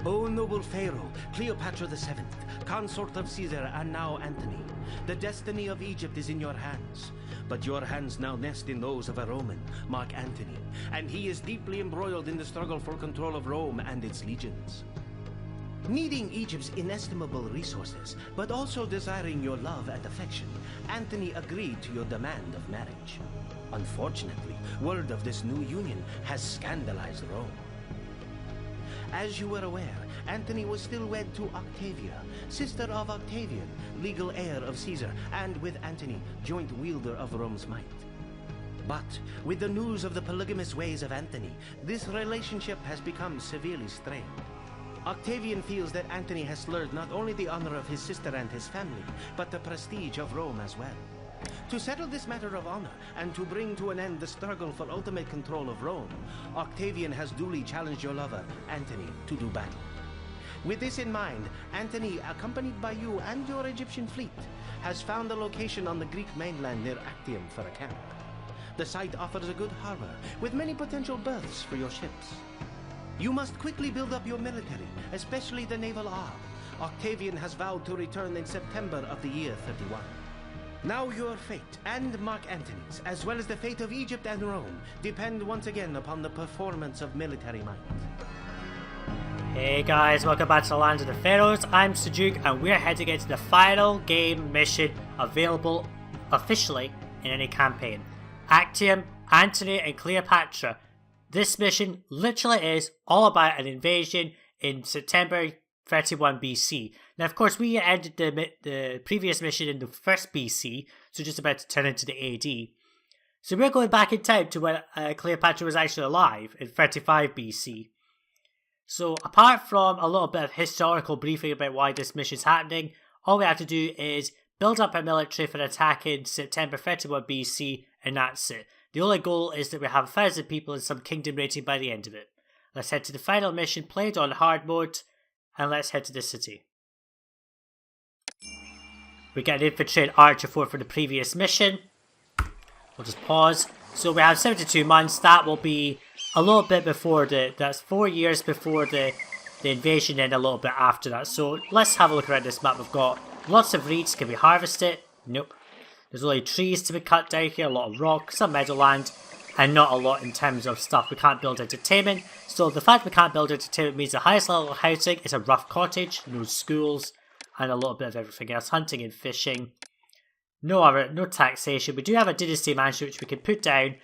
O noble Pharaoh, Cleopatra the Seventh, consort of Caesar and now Antony, the destiny of Egypt is in your hands. But your hands now nest in those of a Roman, Mark Antony, and he is deeply embroiled in the struggle for control of Rome and its legions. Needing Egypt's inestimable resources, but also desiring your love and affection, Antony agreed to your demand of marriage. Unfortunately, word of this new union has scandalized Rome. As you were aware, Antony was still wed to Octavia, sister of Octavian, legal heir of Caesar, and with Antony, joint wielder of Rome's might. But with the news of the polygamous ways of Antony, this relationship has become severely strained. Octavian feels that Antony has slurred not only the honor of his sister and his family, but the prestige of Rome as well. To settle this matter of honor, and to bring to an end the struggle for ultimate control of Rome, Octavian has duly challenged your lover, Antony, to do battle. With this in mind, Antony, accompanied by you and your Egyptian fleet, has found a location on the Greek mainland near Actium for a camp. The site offers a good harbor, with many potential berths for your ships. You must quickly build up your military, especially the naval arm. Octavian has vowed to return in September of the year 31. Now your fate, and Mark Antony's, as well as the fate of Egypt and Rome, depend once again upon the performance of military might. Hey guys, welcome back to the Land of the Pharaohs. I'm Sajuuk, and we're heading into the final game mission available officially in any campaign. Actium, Antony and Cleopatra. This mission literally is all about an invasion in September 31 BC. Now, of course, we ended the previous mission in the 1st BC, so just about to turn into the AD. So we're going back in time to when Cleopatra was actually alive in 35 BC. So apart from a little bit of historical briefing about why this mission is happening, all we have to do is build up our military for an attack in September 31 BC, and that's it. The only goal is that we have 1,000 people and some kingdom rating by the end of it. Let's head to the final mission, played on hard mode, and let's head to the city. We get an infantry and archer fort for the previous mission. We'll just pause. So we have 72 months. That will be a little bit before that's 4 years before the invasion and a little bit after that. So let's have a look around this map. We've got lots of reeds. Can we harvest it? Nope. There's only trees to be cut down here, a lot of rock, some meadowland, and not a lot in terms of stuff. We can't build entertainment. So the fact we can't build entertainment means the highest level of housing is a rough cottage, no schools, and a little bit of everything else. Hunting and fishing. No taxation. We do have a dynasty mansion which we can put down,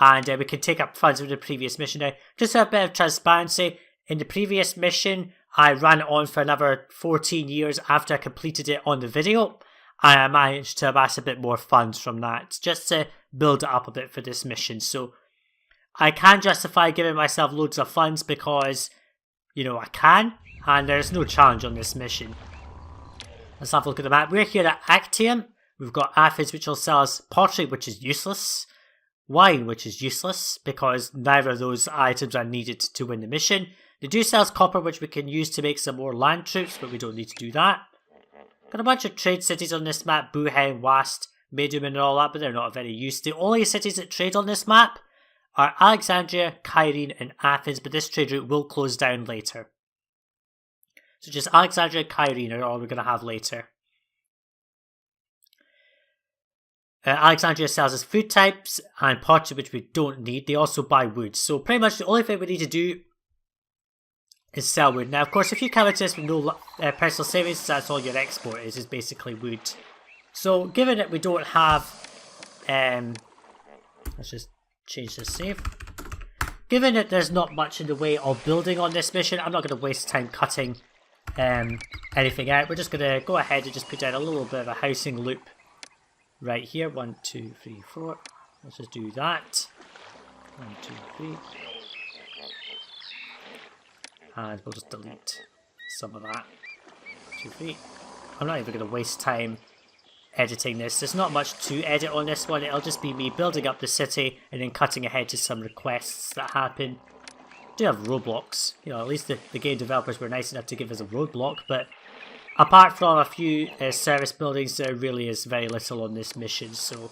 and we can take up funds with the previous mission. Now, just for a bit of transparency, in the previous mission, I ran it on for another 14 years after I completed it on the video. And I managed to amass a bit more funds from that, just to build it up a bit for this mission. So I can justify giving myself loads of funds because, you know, I can, and there's no challenge on this mission. Let's have a look at the map. We're here at Actium. We've got Athens, which will sell us pottery, which is useless. Wine, which is useless, because neither of those items are needed to win the mission. They do sell us copper, which we can use to make some more land troops, but we don't need to do that. Got a bunch of trade cities on this map, Buhen, Wast, Medium and all that, but they're not of any use. The only cities that trade on this map are Alexandria, Kyrene and Athens, but this trade route will close down later. So just Alexandria and Kyrene are all we're going to have later. Alexandria sells us food types and pottery, which we don't need. They also buy wood. So pretty much the only thing we need to do is sell wood. Now, of course, if you come into this with no personal savings, that's all your export is basically wood. So, given that we don't have... let's just change this save. Given that there's not much in the way of building on this mission, I'm not going to waste time cutting anything out. We're just going to go ahead and just put down a little bit of a housing loop right here. 1, 2, 3, 4. Let's just do that. 1, 2, 3. And we'll just delete some of that. 2, 3. I'm not even going to waste time editing this. There's not much to edit on this one. It'll just be me building up the city and then cutting ahead to some requests that happen. I do have roadblocks. You know, at least the game developers were nice enough to give us a roadblock. But apart from a few service buildings, there really is very little on this mission. So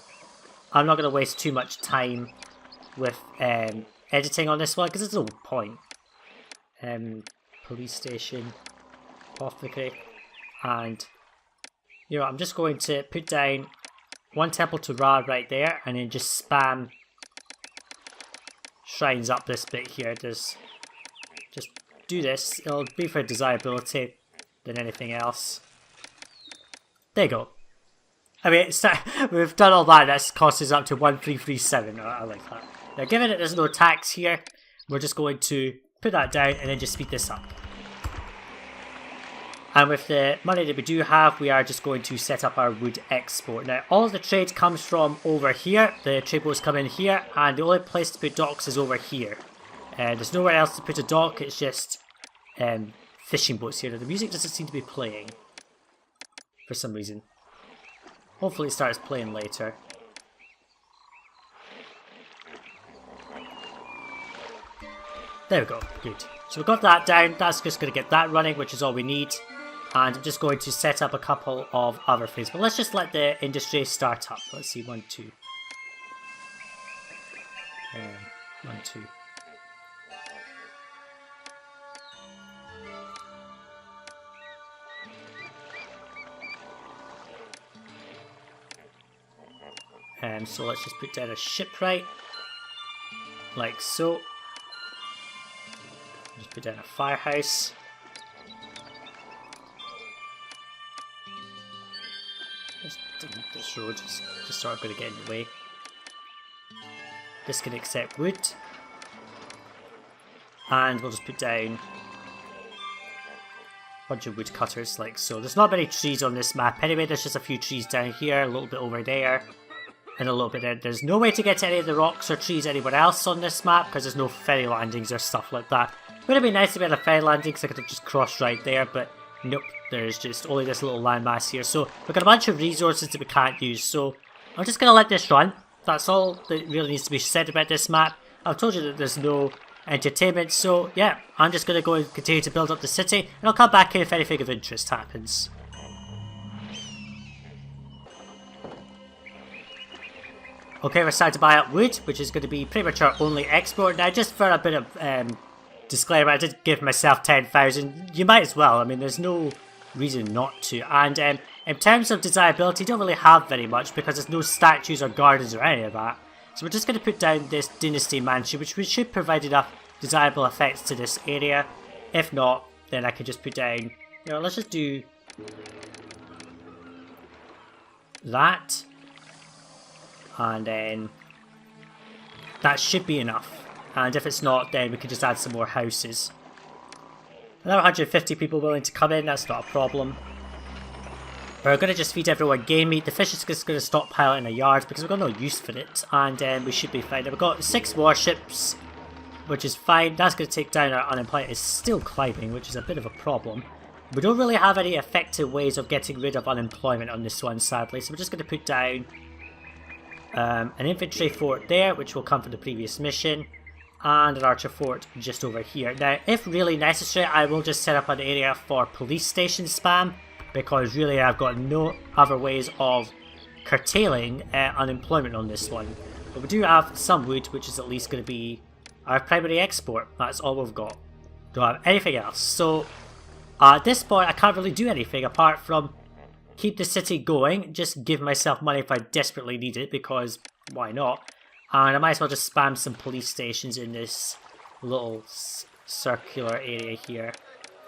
I'm not going to waste too much time with editing on this one because there's no point. police station, apothecary, and you know, I'm just going to put down one temple to Ra right there, and then just spam shrines up this bit here. Just do this. It'll be for desirability than anything else. There you go. I mean, we've done all that. That's cost us up to 1337. I like that. Now, given that there's no tax here, we're just going to put that down and then just speed this up. And with the money that we do have, we are just going to set up our wood export. Now, all of the trade comes from over here. The trade boats come in here, and the only place to put docks is over here. There's nowhere else to put a dock. It's just fishing boats here. Now, the music doesn't seem to be playing for some reason. Hopefully it starts playing later. There we go, good. So we've got that down. That's just going to get that running, which is all we need. And I'm just going to set up a couple of other things. But let's just let the industry start up. Let's see, 1, 2. 1, 2. So let's just put down a shipwright, like so. Just put down a firehouse. This road is just sort of going to get in the way. This can accept wood. And we'll just put down a bunch of wood cutters like so. There's not many trees on this map anyway. There's just a few trees down here, a little bit over there, and a little bit there. There's no way to get to any of the rocks or trees anywhere else on this map because there's no ferry landings or stuff like that. Would have been nice to be on a ferry landing because I could have just crossed right there, but nope, there's just only this little landmass here. So we've got a bunch of resources that we can't use, so I'm just going to let this run. That's all that really needs to be said about this map. I've told you that there's no entertainment, so yeah, I'm just going to go and continue to build up the city, and I'll come back in if anything of interest happens. Okay, we're starting to buy up wood, which is going to be pretty much our only export. Now, just for a bit of disclaimer, I did give myself 10,000. You might as well. I mean, there's no reason not to. And in terms of desirability, you don't really have very much because there's no statues or gardens or any of that. So we're just going to put down this dynasty mansion, which should provide enough desirable effects to this area. If not, then I can just put down, you know, let's just do that. And then that should be enough. And if it's not, then we can just add some more houses. Another 150 people willing to come in, that's not a problem. We're going to just feed everyone game meat. The fish is just going to stockpile in a yard because we've got no use for it. And we should be fine. We've got 6 warships, which is fine. That's going to take down our unemployment. It's still climbing, which is a bit of a problem. We don't really have any effective ways of getting rid of unemployment on this one, sadly. So we're just going to put down an infantry fort there, which will come from the previous mission. And an archer fort just over here. Now, if really necessary, I will just set up an area for police station spam, because really I've got no other ways of curtailing unemployment on this one. But we do have some wood, which is at least going to be our primary export. That's all we've got. Don't have anything else. So at this point, I can't really do anything apart from keep the city going, just give myself money if I desperately need it, because why not? And I might as well just spam some police stations in this little circular area here.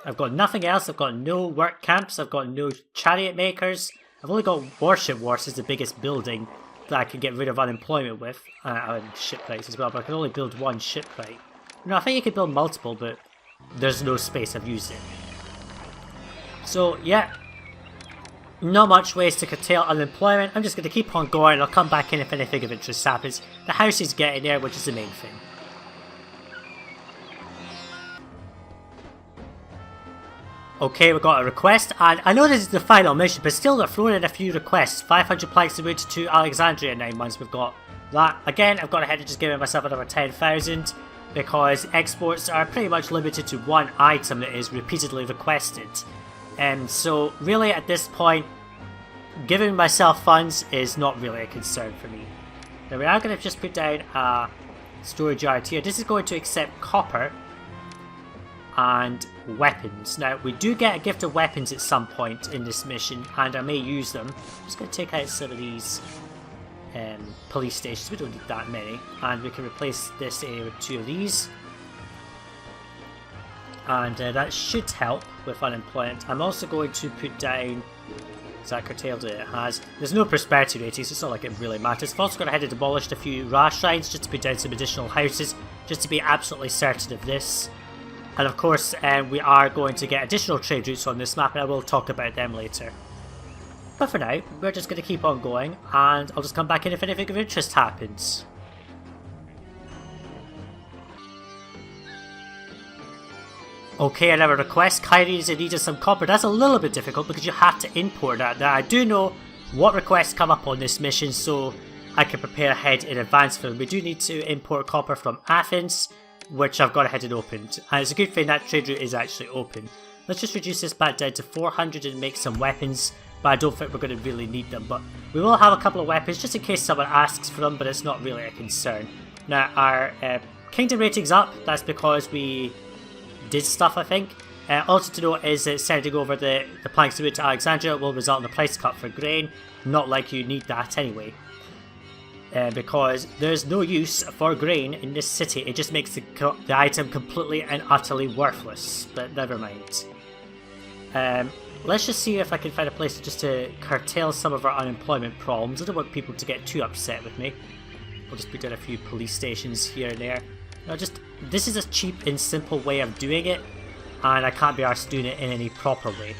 I've got nothing else. I've got no work camps. I've got no chariot makers. I've only got warship wharfs as the biggest building that I can get rid of unemployment with. And shipwrights as well, but I can only build one shipwright. No, I think you could build multiple, but there's no space. I've used it. So, yeah. Not much ways to curtail unemployment. I'm just going to keep on going. I'll come back in if anything of interest happens. The house is getting there, which is the main thing. Okay, we got a request, and I know this is the final mission, but still they're throwing in a few requests. 500 planks of wood to Alexandria in 9 months. We've got that. Again, I've gone ahead and just given myself another 10,000 because exports are pretty much limited to one item that is repeatedly requested. So really at this point, giving myself funds is not really a concern for me. Now we are going to just put down a storage yard here. This is going to accept copper. and weapons. Now, we do get a gift of weapons at some point in this mission, and I may use them. I'm just going to take out some of these police stations. We don't need that many, and we can replace this area with 2 of these. And that should help with unemployment. I'm also going to put down... Is that curtailed? It has. There's no prosperity ratings, so it's not like it really matters. I've also gone ahead and demolished a few Ra shrines just to put down some additional houses, just to be absolutely certain of this. And of course, we are going to get additional trade routes on this map, and I will talk about them later. But for now, we're just going to keep on going, and I'll just come back in if anything of interest happens. Okay, another request. Kyrie is in need of some copper. That's a little bit difficult because you have to import that. Now, I do know what requests come up on this mission, so I can prepare ahead in advance for them. We do need to import copper from Athens, which I've gone ahead and opened. And it's a good thing that trade route is actually open. Let's just reduce this back down to 400 and make some weapons, but I don't think we're going to really need them. But we will have a couple of weapons just in case someone asks for them, but it's not really a concern. Now, our kingdom rating's up. That's because we did stuff, I think. Also to note is that sending over the planks of wood to Alexandria will result in a price cut for grain. Not like you need that anyway. Because there's no use for grain in this city. It just makes the item completely and utterly worthless. But never mind. Let's just see if I can find a place just to curtail some of our unemployment problems. I don't want people to get too upset with me. We'll just put down a few police stations here and there. This is a cheap and simple way of doing it, and I can't be arsed doing it in any proper way.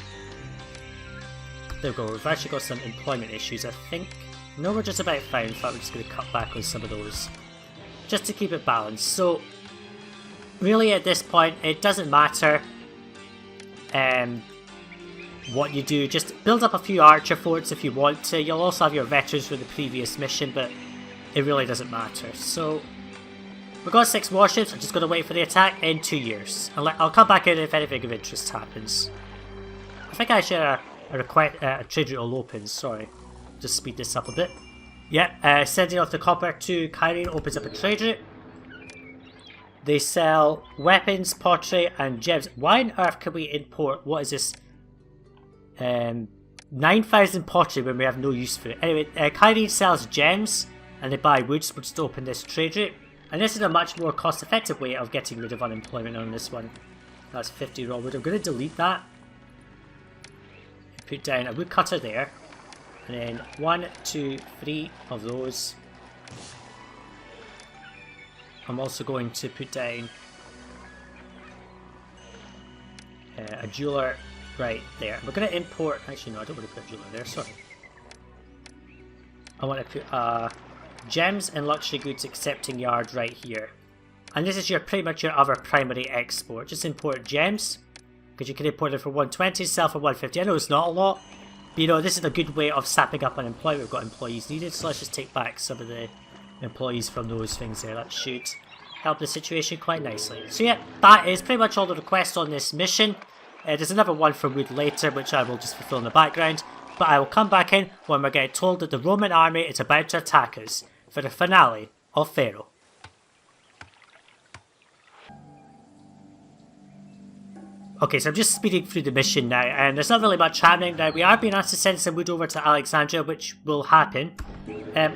There we go, we've actually got some employment issues, I think. No, we're just about fine. In fact, we're just going to cut back on some of those, just to keep it balanced. So, really at this point, it doesn't matter what you do. Just build up a few archer forts if you want to. You'll also have your veterans from the previous mission, but it really doesn't matter. So, we've got 6 warships. I'm just going to wait for the attack in 2 years. I'll come back in if anything of interest happens. I think I should a trade route will open. Sorry. Just speed this up a bit. Yep, sending off the copper to Kyrene opens up a trade route. They sell weapons, pottery, and gems. Why on earth can we import... What is this? 9,000 pottery when we have no use for it. Anyway, Kyrene sells gems, and they buy wood, so we'll just open this trade route. And this is a much more cost-effective way of getting rid of unemployment on this one. That's 50 raw wood. I'm going to delete that. Put down a woodcutter there. And then 1, 2, 3 of those. I'm also going to put down a jeweler right there. We're going to import... Actually, no, I don't want to put a jeweler there. Sorry. I want to put gems and luxury goods accepting yard right here. And this is pretty much your other primary export. Just import gems, because you can import them for 120, sell for 150. I know it's not a lot, but you know, this is a good way of sapping up unemployment. We've got employees needed, so let's just take back some of the employees from those things there. That should help the situation quite nicely. So yeah, that is pretty much all the requests on this mission. There's another one from wood later, which I will just fulfill in the background. But I will come back in when we're getting told that the Roman army is about to attack us for the finale of Pharaoh. Okay, so I'm just speeding through the mission now, and there's not really much happening now. We are being asked to send some wood over to Alexandria, which will happen.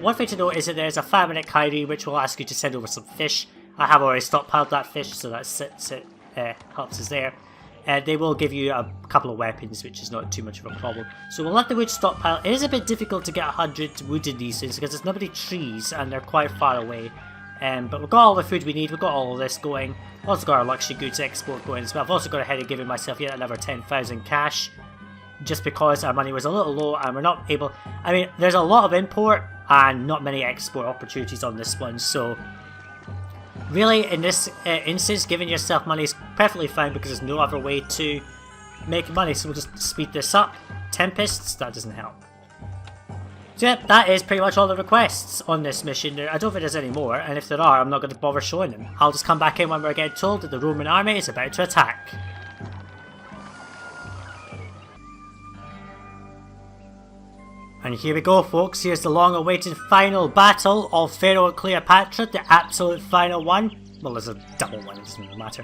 One thing to note is that there's a famine at Kyrie, which will ask you to send over some fish. I have already stockpiled that fish, so that helps us there. They will give you a couple of weapons, which is not too much of a problem. So we'll let the wood stockpile. It is a bit difficult to get 100 wood in these things because there's not many trees and they're quite far away. But we've got all the food we need. We've got all of this going. Also got our luxury goods export going as well. I've also gone ahead and given myself yet another 10,000 cash, just because our money was a little low and we're not able... I mean, there's a lot of import and not many export opportunities on this one, so... Really, in this instance, giving yourself money is perfectly fine because there's no other way to make money. So we'll just speed this up. Tempests, that doesn't help. So yeah, that is pretty much all the requests on this mission. I don't think there's any more, and if there are, I'm not going to bother showing them. I'll just come back in when we're getting told that the Roman army is about to attack. And here we go, folks. Here's the long-awaited final battle of Pharaoh and Cleopatra, the absolute final one. Well, there's a double one, it doesn't really matter.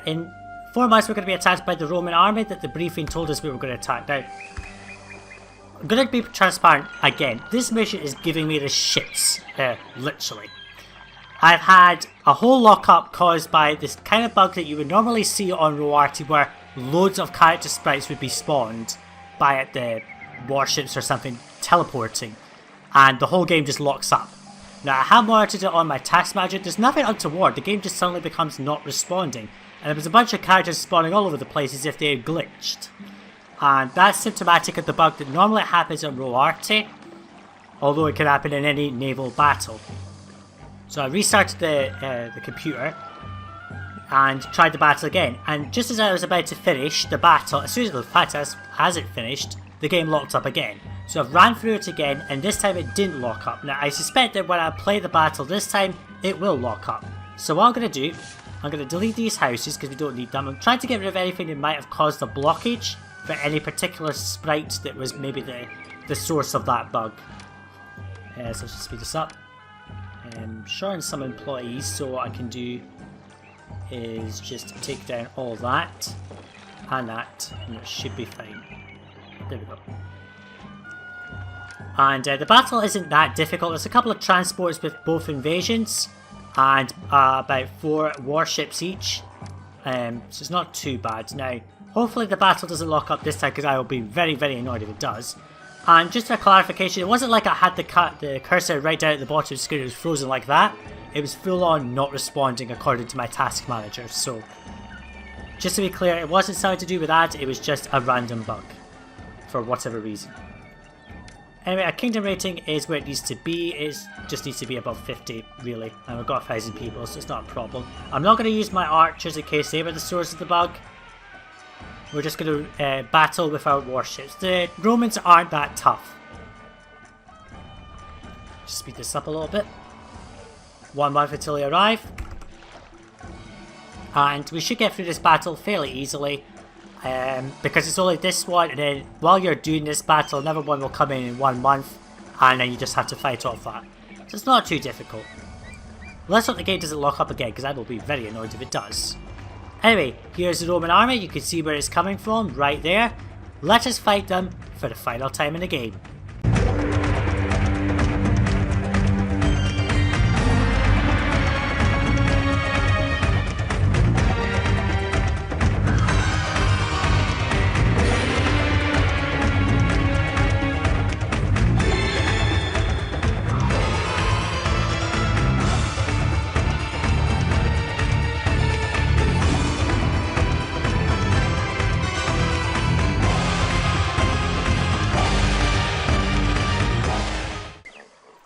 In 4 months we're going to be attacked by the Roman army that the briefing told us we were going to attack. Now, I'm going to be transparent again. This mission is giving me the shits, literally. I've had a whole lockup caused by this kind of bug that you would normally see on Roarty where loads of character sprites would be spawned by the warships or something teleporting, and the whole game just locks up. Now I have monitored it on my task manager. There's nothing untoward. The game just suddenly becomes not responding, and there was a bunch of characters spawning all over the place as if they had glitched. And that's symptomatic of the bug that normally happens on Roarty, although it can happen in any naval battle. So I restarted the computer and tried the battle again, and just as I was about to finish the battle, as soon as the fact as it finished, the game locked up again. So I've ran through it again, and this time it didn't lock up. Now I suspect that when I play the battle this time, it will lock up. So what I'm going to do, I'm going to delete these houses because we don't need them. I'm trying to get rid of anything that might have caused a blockage for any particular sprite that was maybe the source of that bug. So let's just speed this up. Showing some employees, so what I can do is just take down all that and that, and it should be fine. There we go. And the battle isn't that difficult. There's a couple of transports with both invasions and about 4 warships each, so it's not too bad. Now hopefully the battle doesn't lock up this time, because I will be very, very annoyed if it does. And just for clarification, it wasn't like I had the cursor right down at the bottom of the screen, it was frozen like that. It was full on not responding according to my task manager. So just to be clear, it wasn't something to do with that, it was just a random bug for whatever reason. Anyway, our kingdom rating is where it needs to be. It just needs to be above 50 really, and we've got 1,000 people, so it's not a problem. I'm not going to use my archers in case they were the source of the bug. We're just going to battle with our warships. The Romans aren't that tough. Just speed this up a little bit. 1 month until they arrive. And we should get through this battle fairly easily. Because it's only this one, and then while you're doing this battle, another one will come in 1 month. And then you just have to fight off that. So it's not too difficult. Let's hope the game doesn't lock up again, because I will be very annoyed if it does. Anyway, here's the Roman army. You can see where it's coming from, right there. Let us fight them for the final time in the game.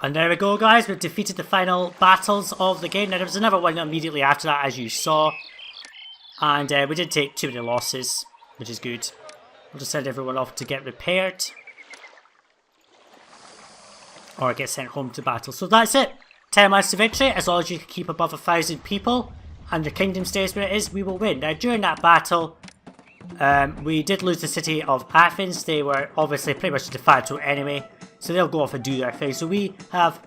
And there we go, guys, we've defeated the final battles of the game. Now there was another one immediately after that, as you saw, and we did take too many losses, which is good. We'll just send everyone off to get repaired, or get sent home to battle. So that's it, 10 months to victory. As long as you can keep above 1,000 people and the kingdom stays where it is, we will win. Now during that battle, we did lose the city of Athens. They were obviously pretty much a de facto enemy, so they'll go off and do their thing. So we have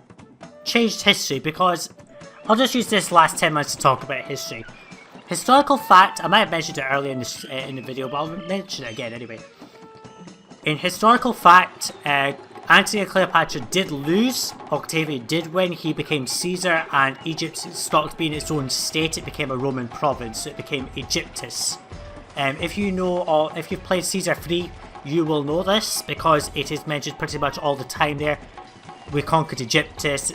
changed history, because I'll just use this last 10 months to talk about history. Historical fact, I might have mentioned it earlier in the video, but I'll mention it again anyway. In historical fact, Antony and Cleopatra did lose. Octavian did win. He became Caesar, and Egypt stopped being its own state. It became a Roman province, so it became Aegyptus. If you know, or if you've played Caesar 3, you will know this, because it is mentioned pretty much all the time there. We conquered Aegyptus,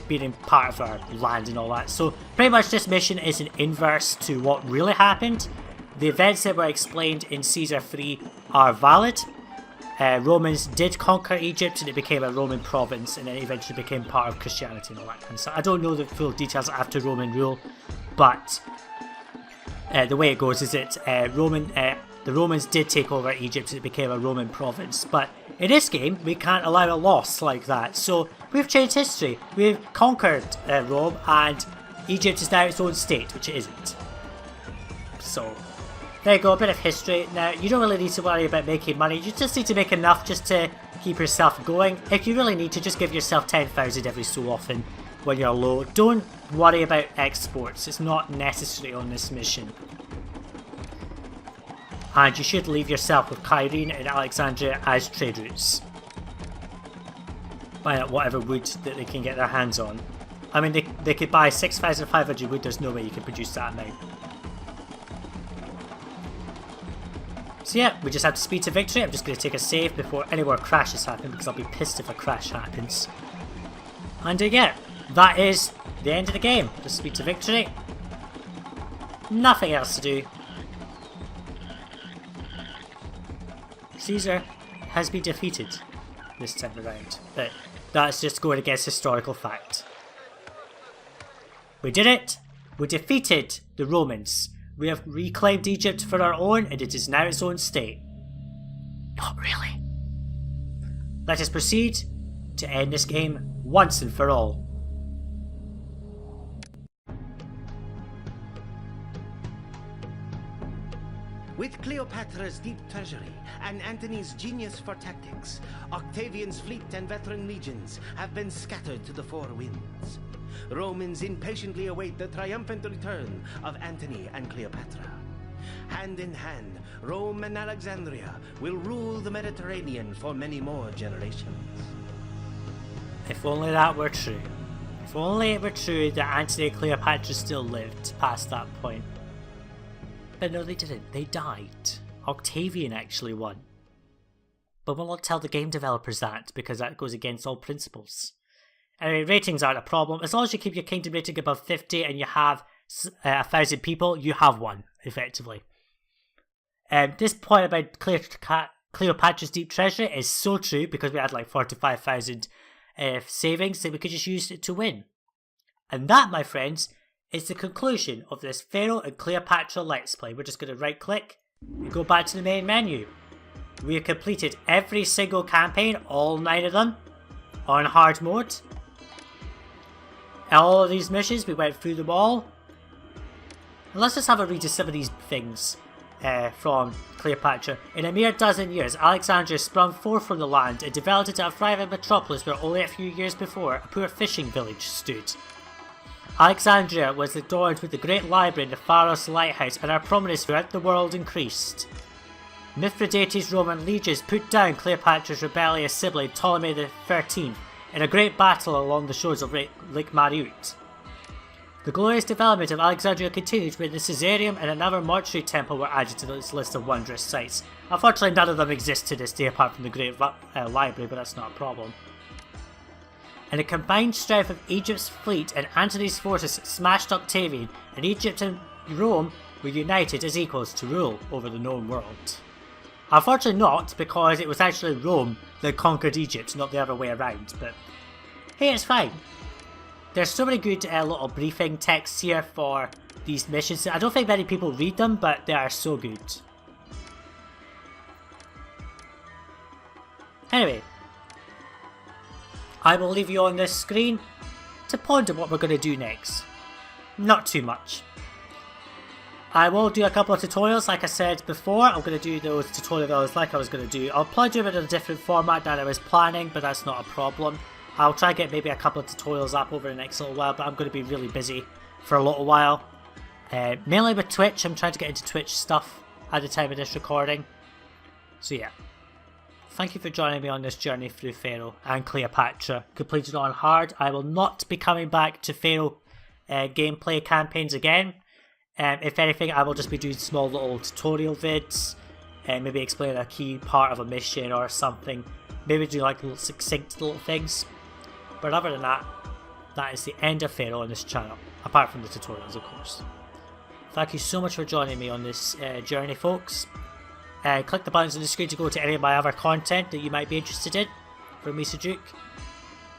being part of our land and all that. So pretty much this mission is an inverse to what really happened. The events that were explained in Caesar 3 are valid. Romans did conquer Egypt, and it became a Roman province, and then eventually became part of Christianity and all that kind of stuff. I don't know the full details after Roman rule, but the way it goes is that the Romans did take over Egypt, and it became a Roman province. But in this game, we can't allow a loss like that. So we've changed history. We've conquered Rome, and Egypt is now its own state, which it isn't. So there you go, a bit of history. Now, you don't really need to worry about making money. You just need to make enough just to keep yourself going. If you really need to, just give yourself 10,000 every so often when you're low. Don't worry about exports. It's not necessary on this mission. And you should leave yourself with Kyrene and Alexandria as trade routes. Buy out whatever wood that they can get their hands on. I mean, they could buy 6,500 wood, there's no way you can produce that amount. So yeah, we just have to speed to victory. I'm just going to take a save before any more crashes happen, because I'll be pissed if a crash happens. And yeah, that is the end of the game. Just speed to victory. Nothing else to do. Caesar has been defeated this time around, but that's just going against historical fact. We did it! We defeated the Romans. We have reclaimed Egypt for our own, and it is now its own state. Not really. Let us proceed to end this game once and for all. With Cleopatra's deep treasury and Antony's genius for tactics, Octavian's fleet and veteran legions have been scattered to the four winds. Romans impatiently await the triumphant return of Antony and Cleopatra. Hand in hand, Rome and Alexandria will rule the Mediterranean for many more generations. If only that were true. If only it were true that Antony and Cleopatra still lived past that point. But no, they didn't. They died. Octavian actually won. But we'll not tell the game developers that, because that goes against all principles. Anyway, ratings aren't a problem. As long as you keep your kingdom rating above 50 and you have 1,000 people, you have won, effectively. This point about Cleopatra's deep treasure is so true, because we had like 45,000 savings that we could just use it to win. And that, my friends, is the conclusion of this Pharaoh and Cleopatra Let's Play. We're just going to right click and go back to the main menu. We have completed every single campaign, all 9 of them, on hard mode. All of these missions, we went through them all. And let's just have a read of some of these things from Cleopatra. In a mere dozen years, Alexandria sprung forth from the land and developed into a thriving metropolis where only a few years before a poor fishing village stood. Alexandria was adorned with the great library and the Pharaoh's lighthouse, and our prominence throughout the world increased. Mithridates' Roman legions put down Cleopatra's rebellious sibling Ptolemy XIII in a great battle along the shores of Lake Mariut. The glorious development of Alexandria continued when the Caesareum and another mortuary temple were added to this list of wondrous sites. Unfortunately, none of them exist to this day apart from the great library, but that's not a problem. And the combined strength of Egypt's fleet and Antony's forces smashed Octavian, and Egypt and Rome were united as equals to rule over the known world. Unfortunately not, because it was actually Rome that conquered Egypt, not the other way around, but hey, it's fine. There's so many good little briefing texts here for these missions. I don't think many people read them, but they are so good. Anyway, I will leave you on this screen to ponder what we're going to do next. Not too much. I will do a couple of tutorials, like I said before. I'm going to do those tutorials like I was going to do. I'll probably do it in a different format than I was planning, but that's not a problem. I'll try and get maybe a couple of tutorials up over the next little while, but I'm going to be really busy for a little while. Mainly with Twitch. I'm trying to get into Twitch stuff at the time of this recording. So yeah. Thank you for joining me on this journey through Pharaoh and Cleopatra. Completed on hard. I will not be coming back to Pharaoh gameplay campaigns again. If anything, I will just be doing small little tutorial vids. Maybe explain a key part of a mission or something. Maybe do like little succinct little things. But other than that, that is the end of Pharaoh on this channel. Apart from the tutorials, of course. Thank you so much for joining me on this journey, folks. Click the buttons on the screen to go to any of my other content that you might be interested in. From me, Sajuuk.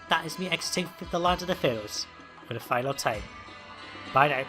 That is me exiting the land of the Pharaohs for the final time. Bye now.